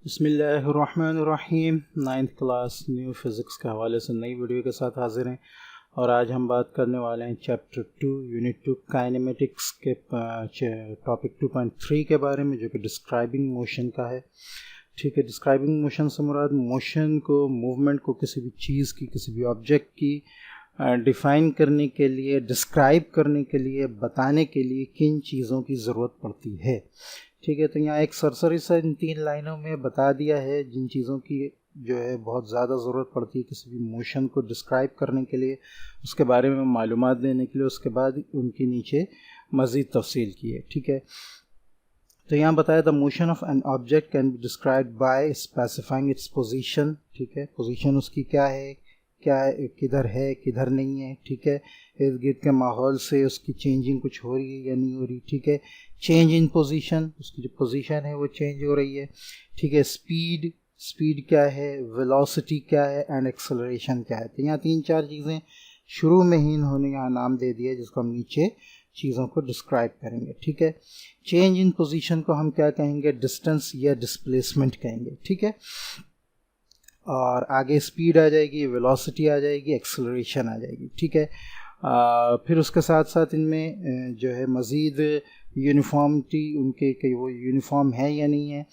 बिस्मिल्लाहिर्रहमानिर्रहीम। 9th class new physics के हवाले से नई वीडियो के साथ हाजिर हैं और आज हम बात करने वाले हैं चैप्टर 2 यूनिट 2 काइनेमेटिक्स के टॉपिक 2.3 के बारे में, जो कि डिस्क्राइबिंग मोशन का है। ठीक है, डिस्क्राइबिंग मोशन से मुराद मोशन को, मूवमेंट को किसी भी चीज़ की, किसी भी ऑब्जेक्ट की डिफ़ाइन करने के लिए, डिस्क्राइब करने के लिए, बताने के लिए किन चीज़ों की ज़रूरत पड़ती है। ठीक है, तो यहाँ एक सरसरी सा इन 3 लाइनों में बता दिया है जिन चीज़ों की जो है बहुत ज़्यादा ज़रूरत पड़ती है किसी भी मोशन को डिस्क्राइब करने के लिए, उसके बारे में मालूमात देने के लिए। उसके बाद उनकी नीचे मज़ीद तफसील की है। ठीक है, तो यहाँ बताया the motion of an object can be described bye specifying its position. ठीक है, पोजीशन उसकी क्या है, किधर है, किधर नहीं है। ठीक है, इर्द गिर्द के माहौल से उसकी चेंजिंग कुछ हो रही है या नहीं हो रही। ठीक है, चेंज इन पोजीशन, उसकी जो पोजीशन है वो चेंज हो रही है। ठीक है, स्पीड क्या है, वेलोसिटी क्या है एंड एक्सेलरेशन क्या है। तो यहाँ 3-4 चीज़ें शुरू में ही इन्होंने यहाँ नाम दे दिया जिसको हम नीचे चीज़ों को डिस्क्राइब करेंगे। ठीक है, चेंज इन पोजीशन को हम क्या कहेंगे, डिस्टेंस या डिस्प्लेसमेंट कहेंगे। ठीक है, और आगे स्पीड आ जाएगी, वेलोसिटी आ जाएगी, एक्सेलरेशन आ जाएगी। ठीक है, फिर उसके साथ साथ इनमें जो है मज़ीद यूनिफॉर्मिटी उनके कि वो यूनिफॉर्म है या नहीं है,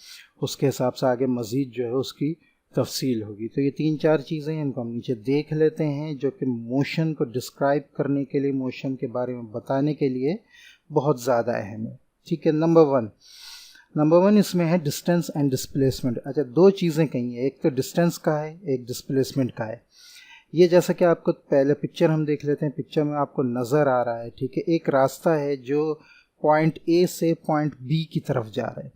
उसके हिसाब से आगे मज़ीद जो है उसकी तफसील होगी। तो ये 3-4 चीज़ें हैं, इनको हम नीचे देख लेते हैं, जो कि मोशन को डिस्क्राइब करने के लिए, मोशन के बारे में बताने के लिए बहुत ज़्यादा अहम है। ठीक है, नंबर वन इसमें है डिस्टेंस एंड डिस्प्लेसमेंट। अच्छा, 2 चीज़ें कही है, एक तो डिस्टेंस का है, एक डिस्प्लेसमेंट का है। ये जैसा कि आपको पहले पिक्चर हम देख लेते हैं, पिक्चर में आपको नज़र आ रहा है। ठीक है, एक रास्ता है जो पॉइंट ए से पॉइंट बी की तरफ जा रहा है।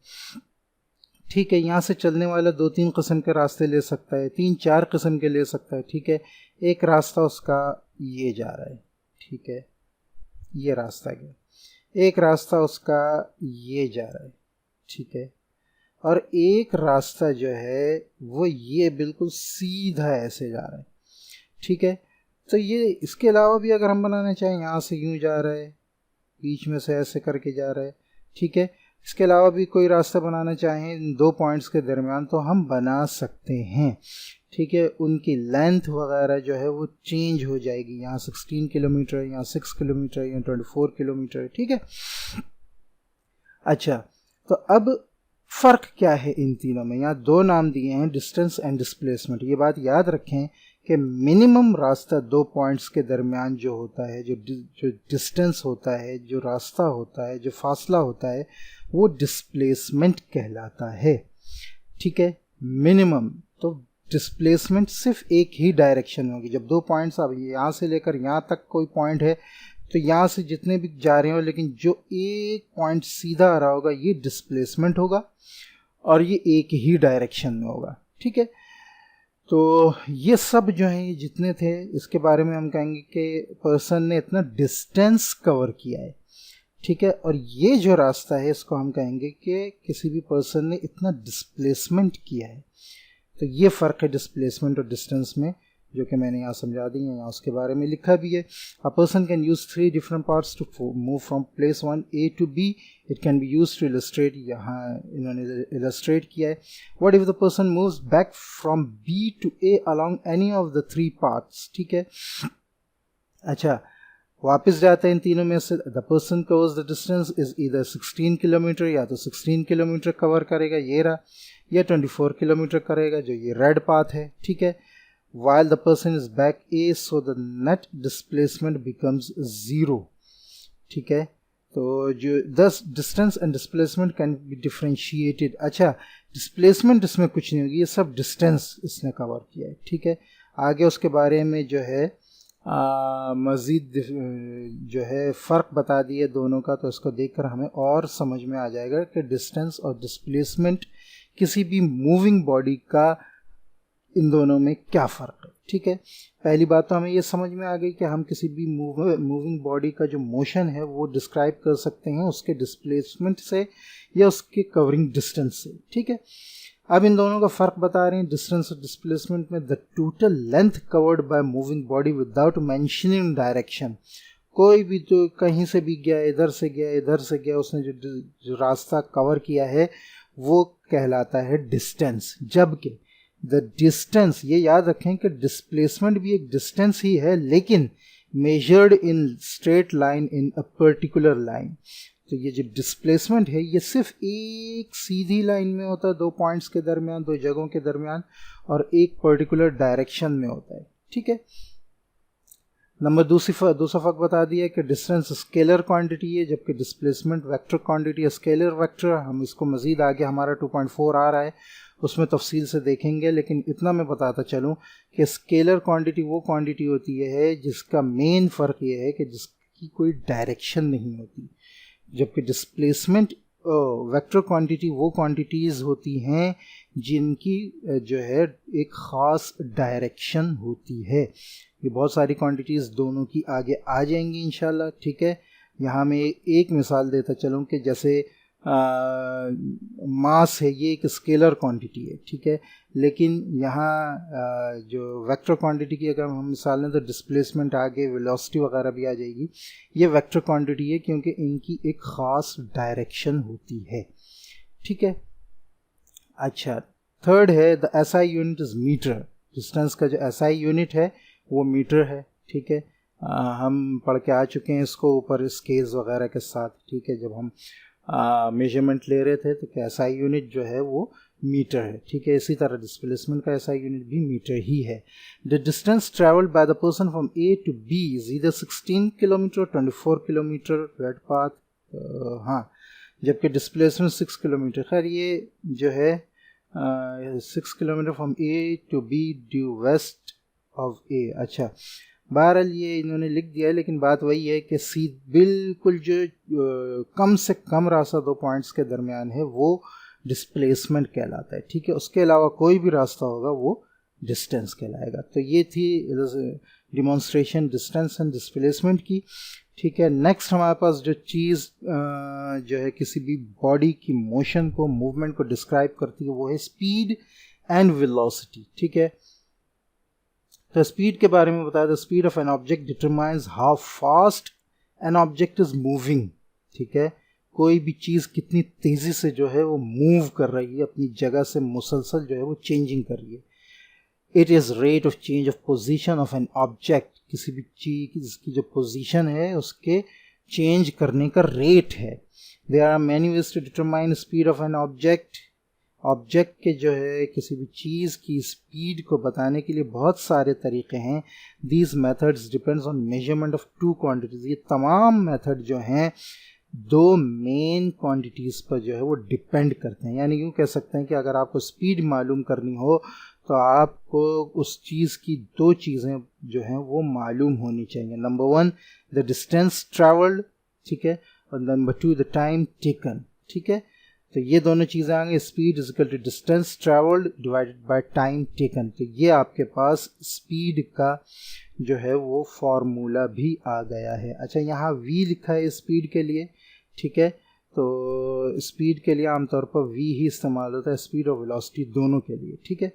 ठीक है, यहाँ से चलने वाला 2-3 किस्म के रास्ते ले सकता है, 3-4 किस्म के ले सकता है। ठीक है, एक रास्ता उसका ये जा रहा है। ठीक है, ये रास्ता गया, एक रास्ता उसका ये जा रहा है। ठीक है, और एक रास्ता जो है वो ये बिल्कुल सीधा ऐसे जा रहा है। ठीक है, तो ये इसके अलावा भी अगर हम बनाना चाहें, यहाँ से यूँ जा रहा है, बीच में से ऐसे करके जा रहा है। ठीक है, इसके अलावा भी कोई रास्ता बनाना चाहें इन 2 पॉइंट्स के दरमियान तो हम बना सकते हैं। ठीक है, उनकी लेंथ वगैरह जो है वो चेंज हो जाएगी, यहाँ 16 किलोमीटर, यहाँ 6 किलोमीटर, यहाँ 24 किलोमीटर। ठीक है, अच्छा, तो अब फ़र्क क्या है इन तीनों में। यहाँ 2 नाम दिए हैं, डिस्टेंस एंड डिस्प्लेसमेंट। ये बात याद रखें कि मिनिमम रास्ता 2 पॉइंट्स के दरमियान जो होता है, जो डिस्टेंस होता है, जो रास्ता होता है, जो फासला होता है, वो डिस्प्लेसमेंट कहलाता है। ठीक है, मिनिमम। तो डिस्प्लेसमेंट सिर्फ एक ही डायरेक्शन में होगी। जब 2 पॉइंट्स, अब यहाँ से लेकर यहाँ तक कोई पॉइंट है, तो यहाँ से जितने भी जा रहे हो, लेकिन जो एक पॉइंट सीधा आ रहा होगा ये डिस्प्लेसमेंट होगा और ये एक ही डायरेक्शन में होगा। ठीक है, तो ये सब जो है, ये जितने थे, इसके बारे में हम कहेंगे कि पर्सन ने इतना डिस्टेंस कवर किया है। ठीक है, और ये जो रास्ता है इसको हम कहेंगे कि किसी भी पर्सन ने इतना डिस्प्लेसमेंट किया है। तो ये फ़र्क है डिस्प्लेसमेंट और डिस्टेंस में, जो कि मैंने यहाँ समझा दी है। यहाँ उसके बारे में लिखा भी है, a person can use 3 different parts to move from place 1 A to B। It can be use to illustrate, यहाँ इन्होंने इलस्ट्रेट किया है। What if the person moves back from B to A along any of the 3 parts. ठीक है, अच्छा, वापस जाते हैं इन तीनों में से। The person covers the distance is either 16 kilometre, या तो 16 किलोमीटर कवर करेगा, ये रहा, या 24 किलोमीटर करेगा, जो ये रेड पाथ है। ठीक है, while the person is back A, so the net displacement becomes 0। ठीक है, तो जो thus distance and displacement can be differentiated। अच्छा, डिस्प्लेसमेंट इसमें कुछ नहीं होगी, ये सब डिस्टेंस इसने कवर किया है। ठीक है, आगे उसके बारे में जो है मज़ीद जो है फ़र्क बता दिए दोनों का, तो इसको देखकर हमें और समझ में आ जाएगा कि डिस्टेंस और डिस्प्लेसमेंट किसी भी मूविंग बॉडी का, इन दोनों में क्या फ़र्क है। ठीक है, पहली बात तो हमें ये समझ में आ गई कि हम किसी भी मूविंग बॉडी का जो मोशन है वो डिस्क्राइब कर सकते हैं उसके डिस्प्लेसमेंट से या उसके कवरिंग डिस्टेंस से। ठीक है, अब इन दोनों का फ़र्क बता रहे हैं, डिस्टेंस और डिस्प्लेसमेंट में। The total length covered by moving body without mentioning direction. कोई भी तो कहीं से भी गया, इधर से गया, इधर से गया, उसने जो रास्ता कवर किया है वो कहलाता है डिस्टेंस, जबकि द डिस्टेंस, ये याद रखें कि डिस्प्लेसमेंट भी एक डिस्टेंस ही है, लेकिन measured in straight line in a particular line. तो ये जो डिस्प्लेसमेंट है ये सिर्फ एक सीधी लाइन में होता है, 2 पॉइंट्स के दरमियान, 2 जगहों के दरमियान, और एक पर्टिकुलर डायरेक्शन में होता है। ठीक है। नंबर दूसरा फर्क बता दिया कि डिस्टेंस स्केलर क्वांटिटी है, जबकि डिस्प्लेसमेंट वेक्टर क्वांटिटी है, स्केलर वेक्टर। हम इसको मजीद आगे हमारा 2.4 आ रहा है, उसमें तफसील से देखेंगे, लेकिन इतना मैं बताता चलूँ कि स्केलर क्वांटिटी वो क्वांटिटी होती है जिसका मेन फ़र्क ये है कि जिसकी कोई डायरेक्शन नहीं होती, जबकि डिस्प्लेसमेंट वेक्टर क्वांटिटी वो क्वांटिटीज़ होती हैं जिनकी जो है एक ख़ास डायरेक्शन होती है। ये बहुत सारी क्वांटिटीज़ दोनों की आगे आ जाएंगी इंशाल्लाह। ठीक है। यहाँ मैं एक मिसाल देता चलूँ कि जैसे मास है, ये एक स्केलर क्वांटिटी है। ठीक है। लेकिन यहाँ जो वेक्टर क्वांटिटी की अगर हम मिसाल लें तो डिस्प्लेसमेंट आगे वेलोसिटी वगैरह भी आ जाएगी। ये वेक्टर क्वांटिटी है क्योंकि इनकी एक ख़ास डायरेक्शन होती है। ठीक है। अच्छा, थर्ड है the SI unit is metre. Distance का जो एसआई यूनिट है वो मीटर है। ठीक है। हम पढ़ के आ चुके हैं इसको ऊपर स्केल्स वगैरह के साथ। ठीक है। जब हम मेजरमेंट ले रहे थे तो एसआई यूनिट जो है वो मीटर है। ठीक है। इसी तरह डिस्प्लेसमेंट का एसआई यूनिट भी मीटर ही है। The distance travelled by the person from A to B is either 16 kilometre, 24 kilometre red path, हाँ, जबकि डिस्प्लेसमेंट 6 किलोमीटर। खैर ये जो है 6 kilometre from A to B due west of A. अच्छा, बहरहाल ये इन्होंने लिख दिया है, लेकिन बात वही है कि बिल्कुल जो कम से कम रास्ता 2 पॉइंट्स के दरमियान है वो डिस्प्लेसमेंट कहलाता है। ठीक है। उसके अलावा कोई भी रास्ता होगा वो डिस्टेंस कहलाएगा। तो ये थी डिमॉन्स्ट्रेशन डिस्टेंस एंड डिस्प्लेसमेंट की। ठीक है। नेक्स्ट हमारे पास जो चीज़ जो है किसी भी बॉडी की मोशन को, मूवमेंट को डिस्क्राइब करती है वो है स्पीड एंड वेलोसिटी। ठीक है। तो स्पीड के बारे में बताया, the speed of an object determines how fast an object is moving. ठीक है। कोई भी चीज़ कितनी तेज़ी से जो है वो मूव कर रही है, अपनी जगह से मुसलसल जो है वो चेंजिंग कर रही है। It is rate of change of position of an object. किसी भी चीज़ की जो पोजीशन है उसके चेंज करने का रेट है। There are many ways to determine speed of an object. Object के जो है किसी भी चीज़ की स्पीड को बताने के लिए बहुत सारे तरीके हैं। These methods depends on measurement of 2 quantities. ये तमाम मेथड जो हैं 2 मेन क्वांटिटीज़ पर जो है वो डिपेंड करते हैं। यानी यूँ कह सकते हैं कि अगर आपको स्पीड मालूम करनी हो तो आपको उस चीज़ की 2 चीज़ें जो हैं वो मालूम होनी चाहिए। Number 1 the distance travelled. ठीक है। और नंबर 2 द टाइम टेकन। ठीक है। तो ये दोनों चीज़ें आ गई, speed is equal to distance travelled divided by time taken. तो ये आपके पास स्पीड का जो है वो फॉर्मूला भी आ गया है। अच्छा, यहाँ v लिखा है स्पीड के लिए। ठीक है। तो स्पीड के लिए आमतौर पर v ही इस्तेमाल होता है, स्पीड और वेलोसिटी दोनों के लिए। ठीक है।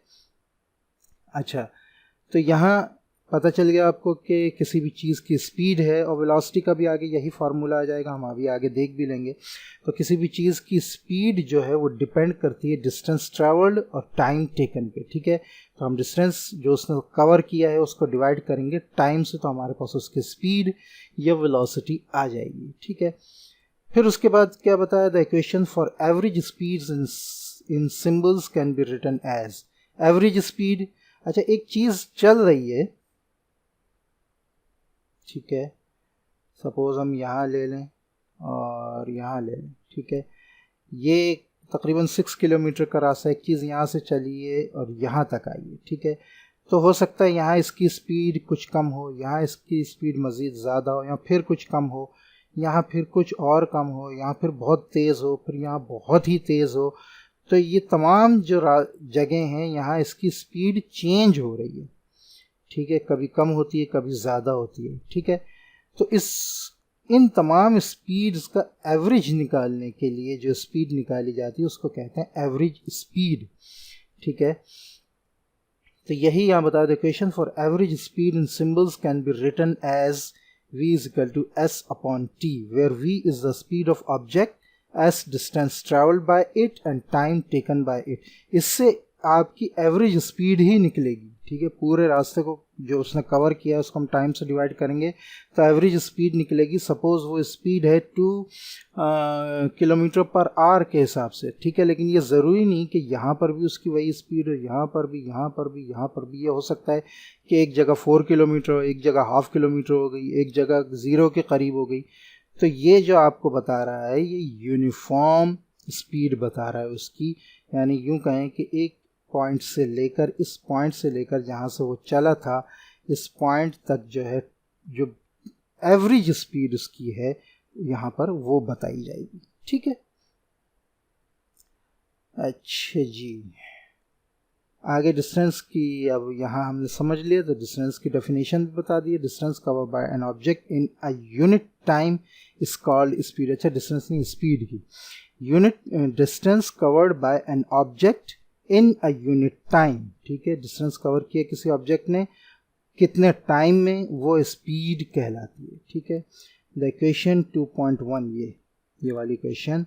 अच्छा, तो यहाँ पता चल गया आपको कि किसी भी चीज़ की स्पीड है, और वेलोसिटी का भी आगे यही फार्मूला आ जाएगा, हम अभी आगे देख भी लेंगे। तो किसी भी चीज़ की स्पीड जो है वो डिपेंड करती है डिस्टेंस ट्रैवल्ड और टाइम टेकन पे। ठीक है। तो हम डिस्टेंस जो उसने कवर किया है उसको डिवाइड करेंगे टाइम से, तो हमारे पास उसकी स्पीड या वेलोसिटी आ जाएगी। ठीक है। फिर उसके बाद क्या बताया, the equation for average speeds in symbols can be written as. Average speed, अच्छा, एक चीज़ चल रही है, ठीक है, सपोज हम यहाँ ले लें और यहाँ ले लें। ठीक है। ये तकरीबन 6 किलोमीटर का रास्ता, एक चीज़ यहाँ से चली है और यहाँ तक आई है। ठीक है। तो हो सकता है यहाँ इसकी स्पीड कुछ कम हो, यहाँ इसकी स्पीड मज़ीद ज़्यादा हो, या फिर कुछ कम हो, यहाँ फिर कुछ और कम हो, यहाँ फिर बहुत तेज़ हो, फिर यहाँ बहुत ही तेज़ हो। तो ये तमाम जो जगह हैं यहाँ इसकी स्पीड चेंज हो रही है। ठीक है। कभी कम होती है, कभी ज़्यादा होती है। ठीक है। तो इन तमाम स्पीड्स का एवरेज निकालने के लिए जो स्पीड निकाली जाती है उसको कहते हैं एवरेज स्पीड। ठीक है। तो यही यहाँ बता दो, equation for average speed in symbols can be written as v is equal to s upon t, where v is the speed of object S distance travelled bye it and time taken by it. इससे आपकी average speed ही निकलेगी, ठीक है। पूरे रास्ते को जो उसने कवर किया है उसको हम टाइम से डिवाइड करेंगे तो एवरेज स्पीड निकलेगी। सपोज वो स्पीड है 2 किलोमीटर पर आवर के हिसाब से, ठीक है। लेकिन ये ज़रूरी नहीं कि यहाँ पर भी उसकी वही स्पीड हो, यहाँ पर भी, यहाँ पर भी, यहाँ पर भी। ये हो सकता है कि एक जगह 4 किलोमीटर हो, एक जगह हाफ किलोमीटर हो गई, एक जगह 0 के करीब हो गई। तो ये जो आपको बता रहा है ये यूनिफॉर्म स्पीड बता रहा है उसकी, यानी यूँ कहें कि एक पॉइंट से लेकर, इस पॉइंट से लेकर जहाँ से वो चला था इस पॉइंट तक जो है जो एवरेज स्पीड उसकी है यहाँ पर वो बताई जाएगी, ठीक है। अच्छा जी, आगे डिस्टेंस की, अब यहाँ हमने समझ लिया तो डिस्टेंस की डेफिनेशन भी बता दी है। Distance covered by an object in a unit time is called speed. अच्छा, डिस्टेंस नहीं, स्पीड की unit, distance covered by an object in a unit time, ठीक है। डिस्टेंस कवर किया किसी ऑब्जेक्ट ने कितने टाइम में, वो स्पीड कहलाती है, ठीक है। द इक्वेशन 2.1 ये वाली equation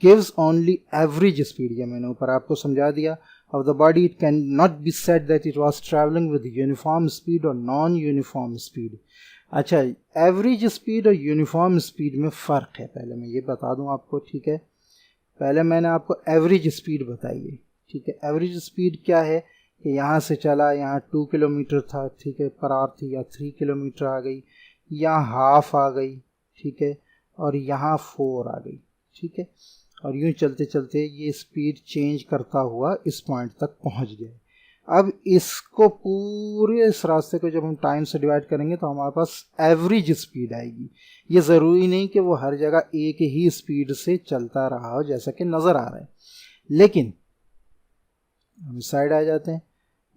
gives only average speed, ये मैंने ऊपर आपको समझा दिया, of the body. It cannot be said that it was traveling with uniform speed or non-uniform speed. अच्छा, एवरेज स्पीड और यूनिफॉर्म स्पीड में फ़र्क है, पहले मैं ये बता दूं आपको, ठीक है। पहले मैंने आपको एवरेज स्पीड बताई है, ठीक है। एवरेज स्पीड क्या है कि यहाँ से चला, यहाँ 2 किलोमीटर था, ठीक है, पर आवर थी, या 3 किलोमीटर आ गई, यहाँ हाफ आ गई, ठीक है, और यहाँ 4 आ गई, ठीक है। और यूँ चलते चलते ये स्पीड चेंज करता हुआ इस पॉइंट तक पहुँच गया। अब इसको पूरे इस रास्ते को जब हम टाइम से डिवाइड करेंगे तो हमारे पास एवरेज स्पीड आएगी। ये ज़रूरी नहीं कि वो हर जगह एक ही स्पीड से चलता रहा हो जैसा कि नज़र आ रहा है, लेकिन हम इस साइड आ जाते हैं।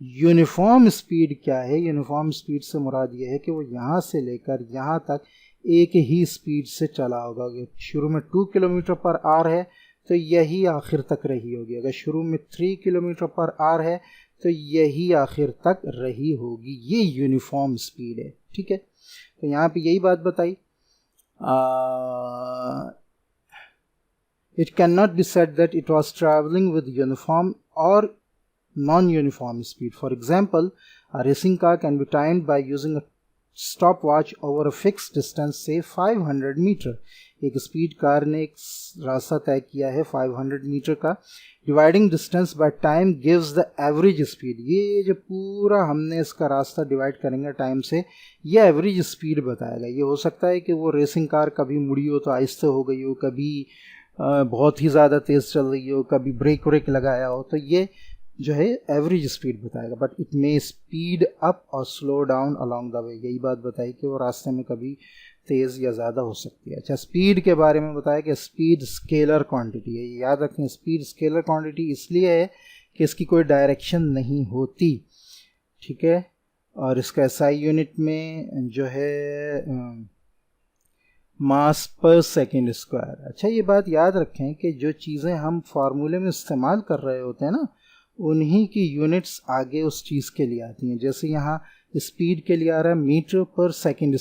यूनिफॉर्म स्पीड क्या है? यूनिफॉर्म स्पीड से मुराद ये है कि वो यहाँ से लेकर यहाँ तक एक ही स्पीड से चला होगा। शुरू में 2 किलोमीटर पर आवर है तो यही आखिर तक रही होगी। अगर शुरू में 3 किलोमीटर पर आवर है तो यही आखिर तक रही होगी। ये यूनिफॉर्म स्पीड है, ठीक है। तो यहाँ पे यही बात बताई, it can not be said that it was travelling with uniform और non-uniform speed. For example, a racing car can be timed by using a stopwatch over a fixed distance, say 500 metre. एक speed car ने एक रास्ता तय किया है 500 metre का। Dividing distance by time gives the average speed. ये जो पूरा हमने इसका रास्ता डिवाइड करेंगे टाइम से, ये एवरेज स्पीड बताएगा। ये हो सकता है कि वो रेसिंग कार कभी मुड़ी हो तो आहिस्ते हो गई हो, कभी बहुत ही ज़्यादा तेज़ चल रही हो, कभी ब्रेक व्रेक लगाया हो, तो ये जो है एवरेज स्पीड बताएगा। But it may speed up और slow down along the way. यही बात बताई कि वो रास्ते में कभी तेज़ या ज़्यादा हो सकती है। अच्छा, स्पीड के बारे में बताया कि स्पीड स्केलर क्वांटिटी है। ये याद रखें, स्पीड स्केलर क्वांटिटी इसलिए है कि इसकी कोई डायरेक्शन नहीं होती, ठीक है। और इसका SI यूनिट में जो है मास पर सेकेंड स्क्वायर। अच्छा, ये बात याद रखें कि जो चीज़ें हम फार्मूले में इस्तेमाल कर रहे होते हैं ना, उन्हीं की यूनिट्स आगे उस चीज़ के लिए आती हैं। जैसे यहाँ स्पीड के लिए आ रहा है metre per second,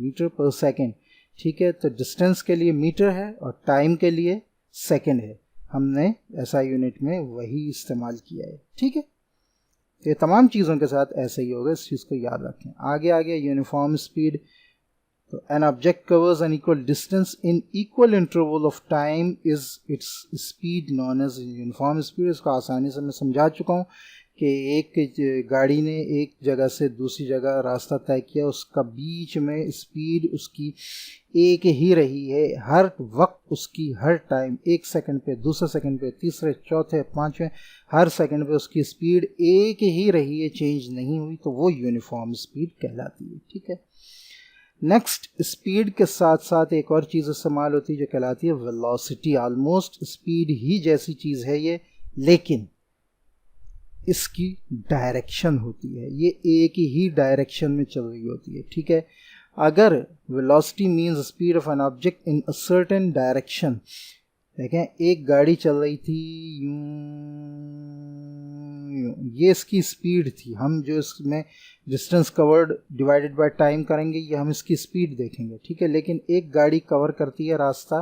metre per second, ठीक है। तो डिस्टेंस के लिए मीटर है और टाइम के लिए सेकेंड है। हमने ऐसा यूनिट में वही इस्तेमाल किया है, ठीक है। ये तमाम चीज़ों के साथ ऐसे ही होगा, इस चीज़ को याद रखें। आगे यूनिफॉर्म स्पीड, तो an object covers an equal distance in equal interval of time is its speed known as uniform speed। इसको आसानी से मैं समझा चुका हूँ कि एक गाड़ी ने एक जगह से दूसरी जगह रास्ता तय किया, उसका बीच में स्पीड उसकी एक ही रही है हर वक्त, उसकी हर टाइम, एक सेकंड पे, दूसरे सेकंड पे, तीसरे, चौथे, पाँचवें, हर सेकंड पे उसकी स्पीड एक ही रही है, चेंज नहीं हुई, तो वो यूनिफॉर्म स्पीड कहलाती है, ठीक है। नेक्स्ट, स्पीड के साथ साथ एक और चीज़ इस्तेमाल होती है जो कहलाती है वेलोसिटी। ऑलमोस्ट स्पीड ही जैसी चीज़ है ये, लेकिन इसकी डायरेक्शन होती है, ये एक ही डायरेक्शन में चल रही होती है, ठीक है। अगर velocity means speed of an object in a certain direction, देखें एक गाड़ी चल रही थी यूं, ये इसकी स्पीड थी। हम जो इसमें distance covered divided by time करेंगे, ये हम इसकी स्पीड देखेंगे, ठीक है। लेकिन एक गाड़ी कवर करती है रास्ता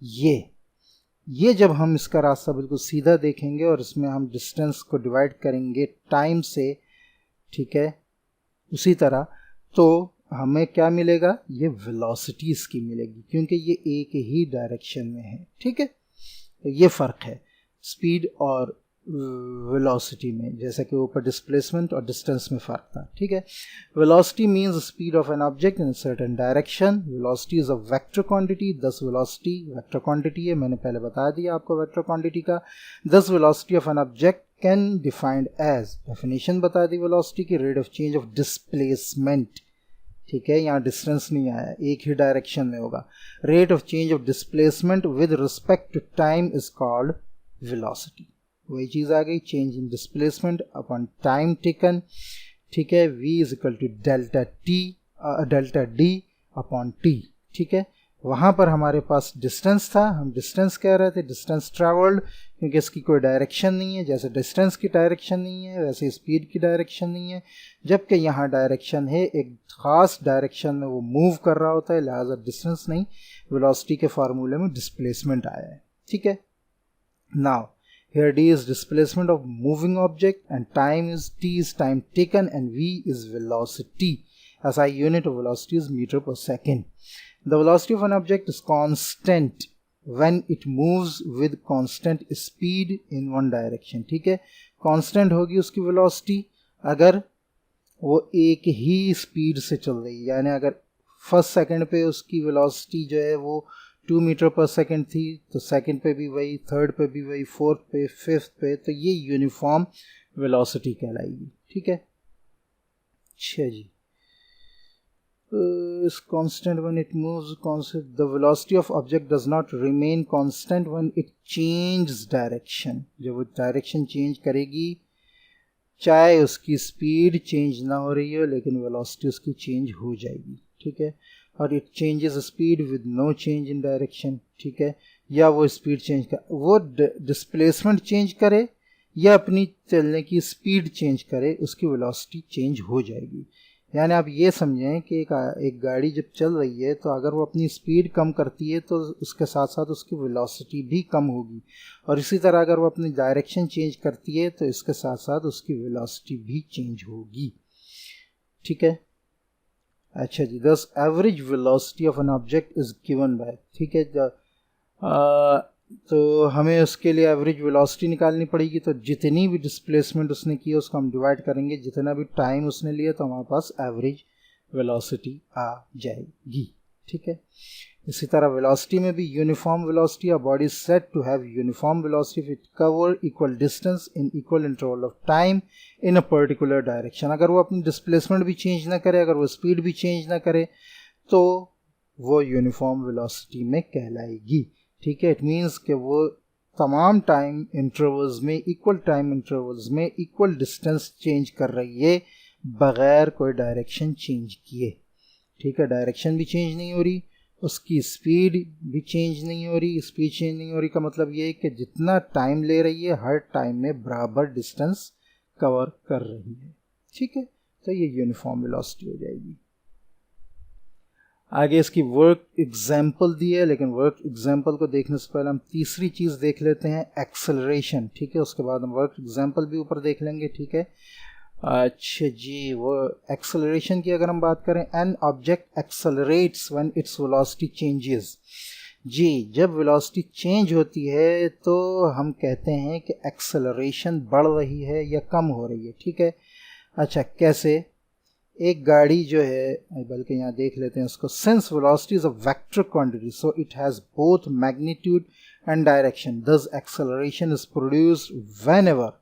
ये जब हम इसका रास्ता बिल्कुल सीधा देखेंगे और इसमें हम डिस्टेंस को डिवाइड करेंगे टाइम से, ठीक है, उसी तरह तो हमें क्या मिलेगा, ये वेलोसिटी इसकी मिलेगी क्योंकि ये एक ही डायरेक्शन में है, ठीक है। तो ये फ़र्क है स्पीड और वेलोसिटी में, जैसा कि ऊपर डिस्प्लेसमेंट और डिस्टेंस में फ़र्क था, ठीक है। Velocity means speed of an object in certain direction. Velocity is a vector quantity, दस वेलोसिटी वेक्टर क्वांटिटी है, मैंने पहले बता दिया आपको वेक्टर क्वांटिटी का। Thus velocity of an object can defined as, definition बता दी वेलोसिटी की, rate of change of displacement, ठीक है, यहाँ डिस्टेंस नहीं आया, एक ही डायरेक्शन में होगा। Rate of change of displacement with respect to time is called velocity. वही चीज़ आ गई, change in displacement upon time taken, ठीक है। v is equal to delta D upon T, ठीक है। वहाँ पर हमारे पास डिस्टेंस था, हम डिस्टेंस कह रहे थे, डिस्टेंस ट्रैवल्ड, क्योंकि इसकी कोई डायरेक्शन नहीं है, जैसे डिस्टेंस की डायरेक्शन नहीं है वैसे स्पीड की डायरेक्शन नहीं है, जबकि यहाँ डायरेक्शन है, एक ख़ास डायरेक्शन में वो मूव कर रहा होता है, लिहाजा डिस्टेंस नहीं, वेलोसिटी के फार्मूले में डिस्प्लेसमेंट आया है, ठीक है। Now here d is displacement of moving object and time is t is time taken and v is velocity. SI unit of velocity is meter per second. The velocity of an object is constant when it moves with constant speed in one direction, ठीक है। constant होगी उसकी velocity अगर वो एक ही speed से चल रही है, यानी अगर फर्स्ट सेकंड पे उसकी वेलोसिटी जो है वो 2 मीटर पर सेकंड थी तो सेकंड पे भी वही, थर्ड पे भी वही, फोर्थ पे, फिफ्थ पे, तो ये यूनिफॉर्म वेलोसिटी कहलाएगी, ठीक है। अच्छा जी, इस constant when it moves constant, the velocity of object does not remain constant when it changes direction. जब वो डायरेक्शन चेंज करेगी, चाहे उसकी स्पीड चेंज ना हो रही हो लेकिन वेलोसिटी उसकी चेंज हो जाएगी, ठीक है। और it changes speed with no change in direction, ठीक है। या वो स्पीड चेंज कर, वो डिस्प्लेसमेंट चेंज करे या अपनी चलने की स्पीड चेंज करे, उसकी वेलोसिटी चेंज हो जाएगी। यानी आप ये समझें कि एक गाड़ी जब चल रही है तो अगर वो अपनी स्पीड कम करती है तो उसके साथ साथ उसकी वेलोसिटी भी कम होगी, और इसी तरह अगर वो अपनी डायरेक्शन चेंज करती है तो इसके साथ साथ उसकी वेलोसिटी भी चेंज होगी, ठीक है। अच्छा जी, दस average velocity of an object is given by, ठीक है। तो हमें उसके लिए एवरेज वेलोसिटी निकालनी पड़ेगी, तो जितनी भी डिस्प्लेसमेंट उसने की है उसको हम डिवाइड करेंगे, जितना भी टाइम उसने लिया तो हमारे पास एवरेज वेलोसिटी आ जाएगी, ठीक है। इसी तरह वेलोसिटी में भी uniform velocity, a body is said to have uniform velocity if it cover equal distance in equal interval of time in a particular direction. अगर वो अपनी डिस्प्लेसमेंट भी चेंज ना करे, अगर वो स्पीड भी चेंज ना करे, तो वो यूनिफॉर्म वेलोसिटी में कहलाएगी, ठीक है। इट मीन्स कि वो तमाम टाइम इंटरवल्स में, इक्वल टाइम इंटरवल्स में इक्वल डिस्टेंस चेंज कर रही है बग़ैर कोई डायरेक्शन चेंज किए, ठीक है। डायरेक्शन भी चेंज नहीं हो रही, उसकी स्पीड भी चेंज नहीं हो रही। स्पीड चेंज नहीं हो रही का मतलब ये है कि जितना टाइम ले रही है हर टाइम में बराबर डिस्टेंस कवर कर रही है, ठीक है। तो ये यूनिफॉर्म वेलोसिटी हो जाएगी। आगे इसकी वर्क एग्जाम्पल दी है, लेकिन वर्क एग्जाम्पल को देखने से पहले हम तीसरी चीज़ देख लेते हैं, एक्सेलरेशन, ठीक है। उसके बाद हम वर्क एग्जाम्पल भी ऊपर देख लेंगे, ठीक है। अच्छा जी, वो एक्सेलरेशन की अगर हम बात करें, an object accelerates when its velocity changes. जी, जब वेलोसिटी चेंज होती है तो हम कहते हैं कि एक्सेलरेशन बढ़ रही है या कम हो रही है, ठीक है। अच्छा, कैसे? एक गाड़ी जो है, बल्कि यहाँ देख लेते हैं उसको, since velocity is a vector quantity so it has both magnitude and direction, thus acceleration is produced whenever.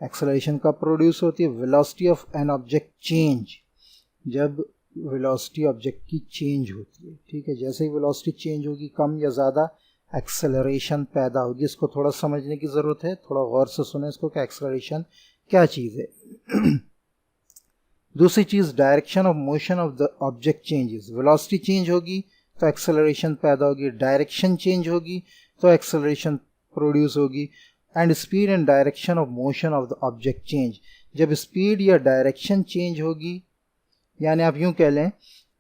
Acceleration कब प्रोड्यूस होती है? Velocity of an object change, जब वेलोसिटी ऑब्जेक्ट की चेंज होती है, ठीक है। जैसे ही वेलोसिटी चेंज होगी, कम या ज़्यादा, एक्सेलरेशन पैदा होगी। इसको थोड़ा समझने की ज़रूरत है, थोड़ा गौर से सुने इसको कि एक्सेलरेशन क्या चीज़ है। दूसरी चीज़, direction of motion of the object changes. Velocity change होगी तो एक्सेलरेशन पैदा होगी, डायरेक्शन चेंज होगी तो एक्सेलरेशन प्रोड्यूस होगी, and speed and direction of motion of the object change. जब स्पीड या डायरेक्शन चेंज होगी, यानी आप यूँ कह लें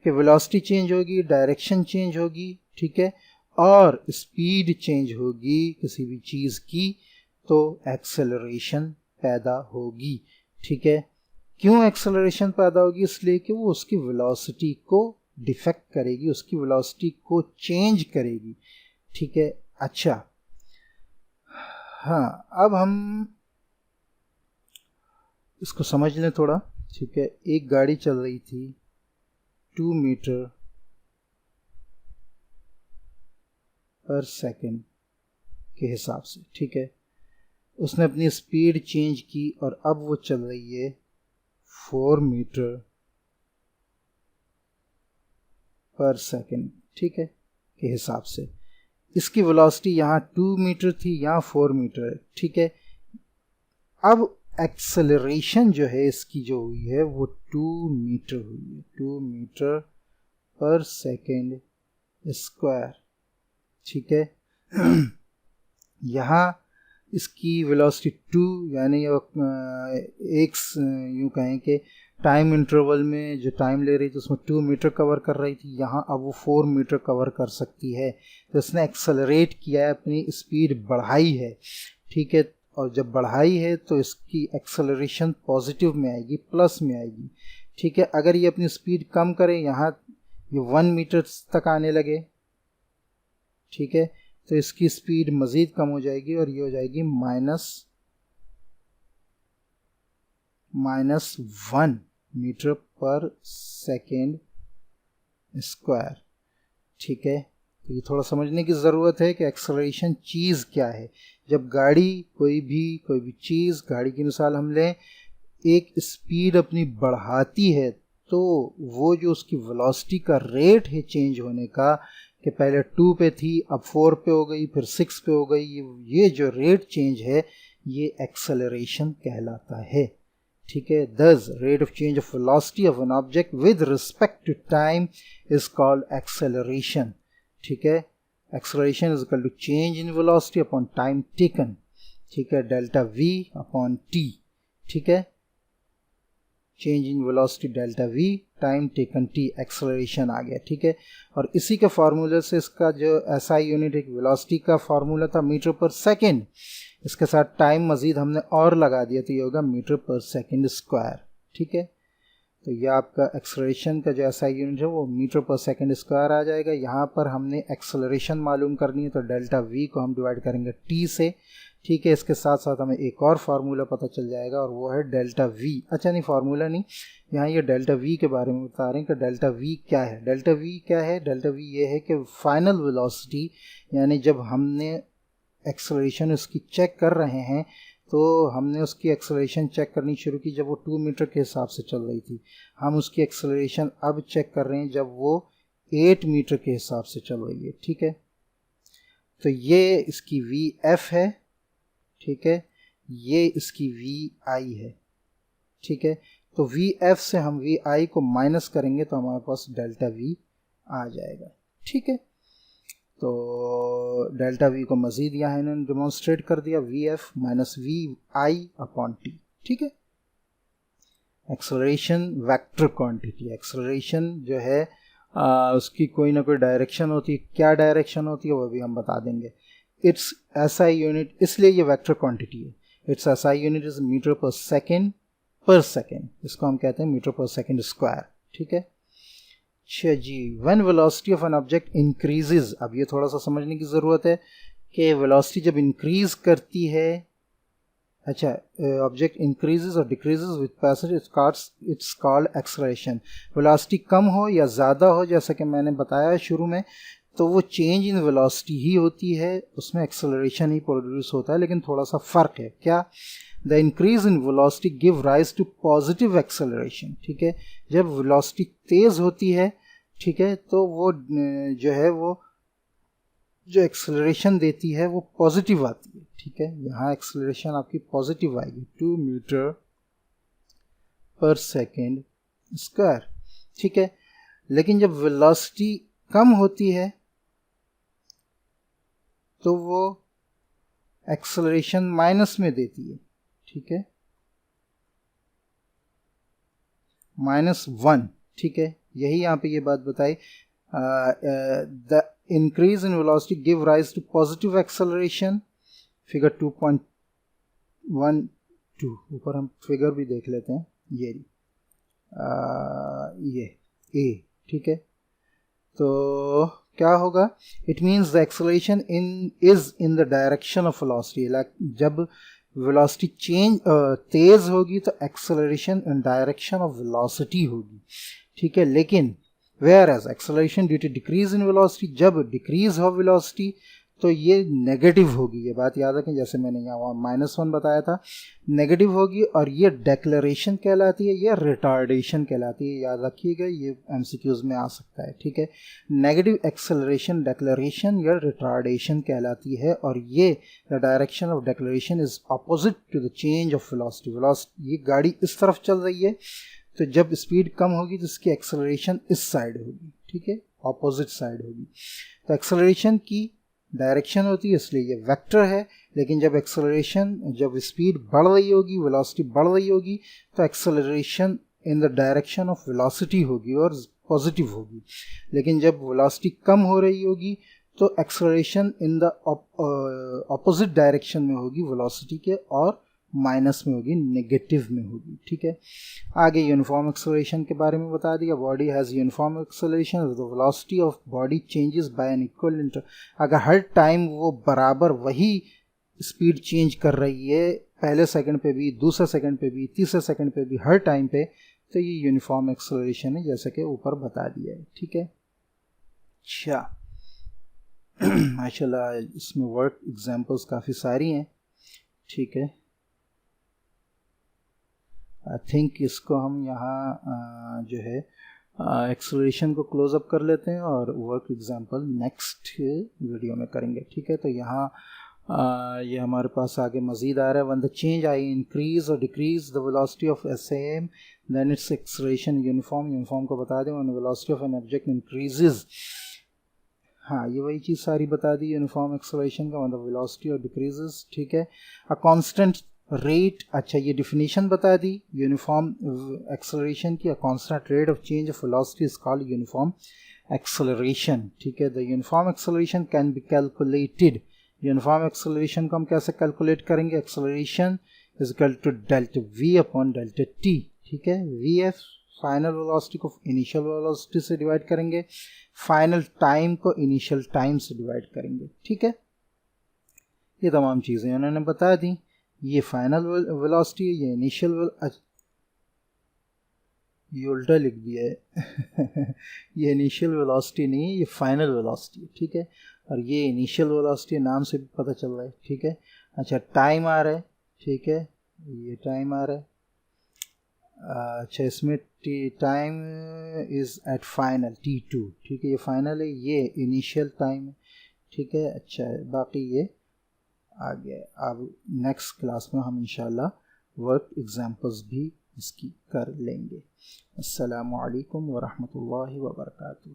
कि वेलोसिटी चेंज होगी, डायरेक्शन चेंज होगी, ठीक है, और स्पीड चेंज होगी किसी भी चीज़ की तो एक्सेलरेशन पैदा होगी। ठीक है, क्यों एक्सेलरेशन पैदा होगी? इसलिए कि वो उसकी वेलोसिटी को डिफेक्ट करेगी, उसकी वेलोसिटी को चेंज करेगी। ठीक है, अच्छा हाँ, अब हम इसको समझ लें थोड़ा। ठीक है, एक गाड़ी चल रही थी 2 मीटर पर सेकेंड के हिसाब से। ठीक है, उसने अपनी स्पीड चेंज की और अब वो चल रही है 4 मीटर पर सेकेंड, ठीक है, के हिसाब से। इसकी वेलोसिटी यहाँ 2 मीटर थी, यहाँ 4 मीटर है। ठीक है, अब एक्सेलरेशन जो है इसकी जो हुई है वो 2 मीटर हुई है, 2 मीटर पर सेकेंड स्क्वायर। ठीक है, यहाँ इसकी वेलोसिटी 2 यानी एक यूँ कहें कि टाइम इंटरवल में जो टाइम ले रही थी उसमें 2 मीटर कवर कर रही थी, यहाँ अब वो 4 मीटर कवर कर सकती है। तो इसने एक्सेलरेट किया है, अपनी स्पीड बढ़ाई है। ठीक है, और जब बढ़ाई है तो इसकी एक्सेलरेशन पॉजिटिव में आएगी, प्लस में आएगी। ठीक है, अगर ये अपनी स्पीड कम करे, यहाँ ये 1 मीटर तक आने लगे, ठीक है, तो इसकी स्पीड मज़ीद कम हो जाएगी और ये हो जाएगी -1 मीटर पर सेकेंड स्क्वायर। ठीक है, तो ये थोड़ा समझने की ज़रूरत है कि एक्सेलरेशन चीज़ क्या है। जब गाड़ी कोई भी चीज़, गाड़ी की मिसाल हम लें, एक स्पीड अपनी बढ़ाती है तो वो जो उसकी वेलोसिटी का रेट है चेंज होने का, कि पहले 2 पे थी अब 4 पे हो गई, फिर 6 पे हो गई, ये जो रेट चेंज है ये एक्सेलरेशन कहलाता है। ठीक है, thus rate of change of velocity of an object with respect to time is called acceleration. ठीक है, acceleration is equal to change in velocity upon time taken. ठीक है, डेल्टा v upon t। ठीक है, change in velocity delta v, time taken t, acceleration आ गया। ठीक है, और इसी के फार्मूले से इसका जो SI यूनिट एक वेलोसिटी का फार्मूला था मीटर पर सेकेंड, इसके साथ टाइम मज़ीद हमने और लगा दिया तो ये होगा मीटर पर सेकेंड स्क्वायर। ठीक है, तो ये आपका एक्सेलरेशन का जो SI यूनिट है वो मीटर पर सेकेंड स्क्वायर आ जाएगा। यहाँ पर हमने एक्सेलरेशन मालूम करनी है तो डेल्टा v को हम डिवाइड करेंगे t से। ठीक है, इसके साथ साथ हमें एक और फार्मूला पता चल जाएगा और वो है डेल्टा v। अच्छा नहीं, फार्मूला नहीं, यहाँ ये डेल्टा v के बारे में बता रहे हैं कि डेल्टा v क्या है। डेल्टा v क्या है? डेल्टा v ये है कि फाइनल वेलोसिटी, यानी जब हमने एक्सेलरेशन उसकी चेक कर रहे हैं तो हमने उसकी एक्सेलरेशन चेक करनी शुरू की जब वो 2 मीटर के हिसाब से चल रही थी। हम उसकी एक्सेलरेशन अब चेक कर रहे हैं जब वो 8 मीटर के हिसाब से चल रही है। ठीक है, तो ये इसकी vf है। ठीक है, ये इसकी vi है। ठीक है, तो vf से हम vi को माइनस करेंगे तो हमारे पास डेल्टा v आ जाएगा। ठीक है, तो डेल्टा v को मज़ीद यहाँ इन्होंने डिमॉन्स्ट्रेट कर दिया, vf minus vi upon t। ठीक है, एक्सेलरेशन वेक्टर क्वांटिटी, एक्सेलरेशन जो है उसकी कोई ना कोई डायरेक्शन होती है। क्या डायरेक्शन होती है वो भी हम बता देंगे। इट्स SI यूनिट, इसलिए ये वेक्टर क्वांटिटी है। It's SI unit is metre per second, इसको हम कहते हैं मीटर पर सेकेंड स्क्वायर। ठीक है, अच्छा जी, when velocity of an object increases, अब ये थोड़ा सा समझने की ज़रूरत है कि वेलोसिटी जब इंक्रीज करती है, अच्छा, ऑब्जेक्ट इंक्रीजेज और decreases with passage, it's called acceleration. Velocity कम हो या ज़्यादा हो, जैसा कि मैंने बताया शुरू में, तो वो चेंज इन वेलोसिटी ही होती है, उसमें एक्सेलरेशन ही प्रोड्यूस होता है, लेकिन थोड़ा सा फ़र्क है। क्या? The increase in velocity give rise to positive acceleration. ठीक है, जब वेलोसिटी तेज़ होती है, ठीक है, तो वो जो है वो जो एक्सेलरेशन देती है वो पॉजिटिव आती है। ठीक है, यहाँ एक्सेलरेशन आपकी पॉजिटिव आएगी, 2 मीटर पर सेकेंड स्क्वायर। ठीक है, लेकिन जब वेलोसिटी कम होती है तो वो एक्सेलरेशन माइनस में देती है। ठीक है, -1। ठीक है, यही यहाँ पे ये बात बताई, the increase in velocity give rise to positive acceleration. Figure 2.12 ऊपर हम फिगर भी देख लेते हैं, ये ए, ठीक है। तो क्या होगा, it means the acceleration is in the direction of velocity. Like जब वेलोसिटी चेंज तेज होगी तो acceleration in direction of velocity होगी, ठीक है। लेकिन whereas acceleration due to decrease in velocity, जब डिक्रीज हो वेलोसिटी तो ये नेगेटिव होगी। ये बात याद रखें, जैसे मैंने यहाँ -1 बताया था, नेगेटिव होगी और ये डेक्लरेशन कहलाती है, ये रिटार्डेशन कहलाती है। याद रखिएगा, ये एमसीक्यूज में आ सकता है, ठीक है। नेगेटिव एक्सेलरेशन डेक्लरेशन या रिटार्डेशन कहलाती है, और ये the direction of deceleration is opposite to the change of velocity. ये गाड़ी इस तरफ चल रही है, तो जब स्पीड कम होगी तो इसकी एक्सेलरेशन इस साइड होगी, ठीक है, ऑपोजिट साइड होगी। तो एक्सेलरेशन की डायरेक्शन होती है, इसलिए ये वेक्टर है। लेकिन जब जब स्पीड बढ़ रही होगी, वेलोसिटी बढ़ रही होगी, तो acceleration in the direction of velocity होगी और पॉजिटिव होगी। लेकिन जब वेलोसिटी कम हो रही होगी तो acceleration in the opposite direction में होगी वेलोसिटी के, और माइनस में होगी, नेगेटिव में होगी, ठीक है। आगे यूनिफॉर्म एक्सेलरेशन के बारे में बता दिया। Body has uniform acceleration, the velocity of body changes by an equal inter. अगर हर टाइम वो बराबर वही स्पीड चेंज कर रही है, पहले सेकंड पे भी, दूसरे सेकंड पे भी, तीसरे सेकंड पे भी, हर टाइम पे, तो ये यूनिफॉर्म एक्सेलरेशन है, जैसे कि ऊपर बता दिया है, ठीक है। अच्छा, माशाल्लाह इसमें वर्क एग्जांपल्स काफ़ी सारी हैं, ठीक है। आई थिंक इसको हम यहाँ जो है एक्सेलरेशन को क्लोज अप कर लेते हैं और वर्क एग्जांपल नेक्स्ट वीडियो में करेंगे, ठीक है। तो यहाँ ये हमारे पास आगे मज़ीद आ रहा है। When the change I increase और decrease the velocity of S M then its acceleration uniform को बता दें। When velocity of an object increases, हाँ ये वही चीज़ सारी बता दी यूनिफॉर्म एक्सेलरेशन का, मतलब वेलोसिटी और डिक्रीजेस, ठीक है। अ कांस्टेंट रेट, अच्छा ये डिफिनीशन बता दी यूनिफॉर्म एक्सेलरेशन की। A constant rate of change of velocity is called uniform acceleration, ठीक है। The uniform acceleration can be calculated. Uniform acceleration को हम कैसे कैलकुलेट करेंगे? Acceleration is equal to delta V upon delta T, ठीक है। V F final velocity को initial velocity से डिवाइड करेंगे, फाइनल टाइम को इनिशियल टाइम से डिवाइड करेंगे, ठीक है। ये तमाम चीज़ें उन्होंने बता दी। ये फाइनल वेलोसिटी है, ये इनिशियल, ये उल्टा लिख दिया है ये इनिशियल वेलोसिटी नहीं है, ये फाइनल वेलोसिटी है, ठीक है। और ये इनिशियल वेलोसिटी नाम से भी पता चल रहा है, ठीक है। अच्छा टाइम आ रहा है, ठीक है, ये टाइम आ रहा है। अच्छा इसमें time is eight final t2, ठीक है, ये फाइनल है, ये इनिशियल टाइम है, ठीक है। अच्छा बाकी ये आ गया। अब नेक्स्ट क्लास में हम इंशाल्लाह वर्क एग्जांपल्स भी इसकी कर लेंगे। अस्सलामु अलैकुम व रहमतुल्लाहि व बरकातुहू।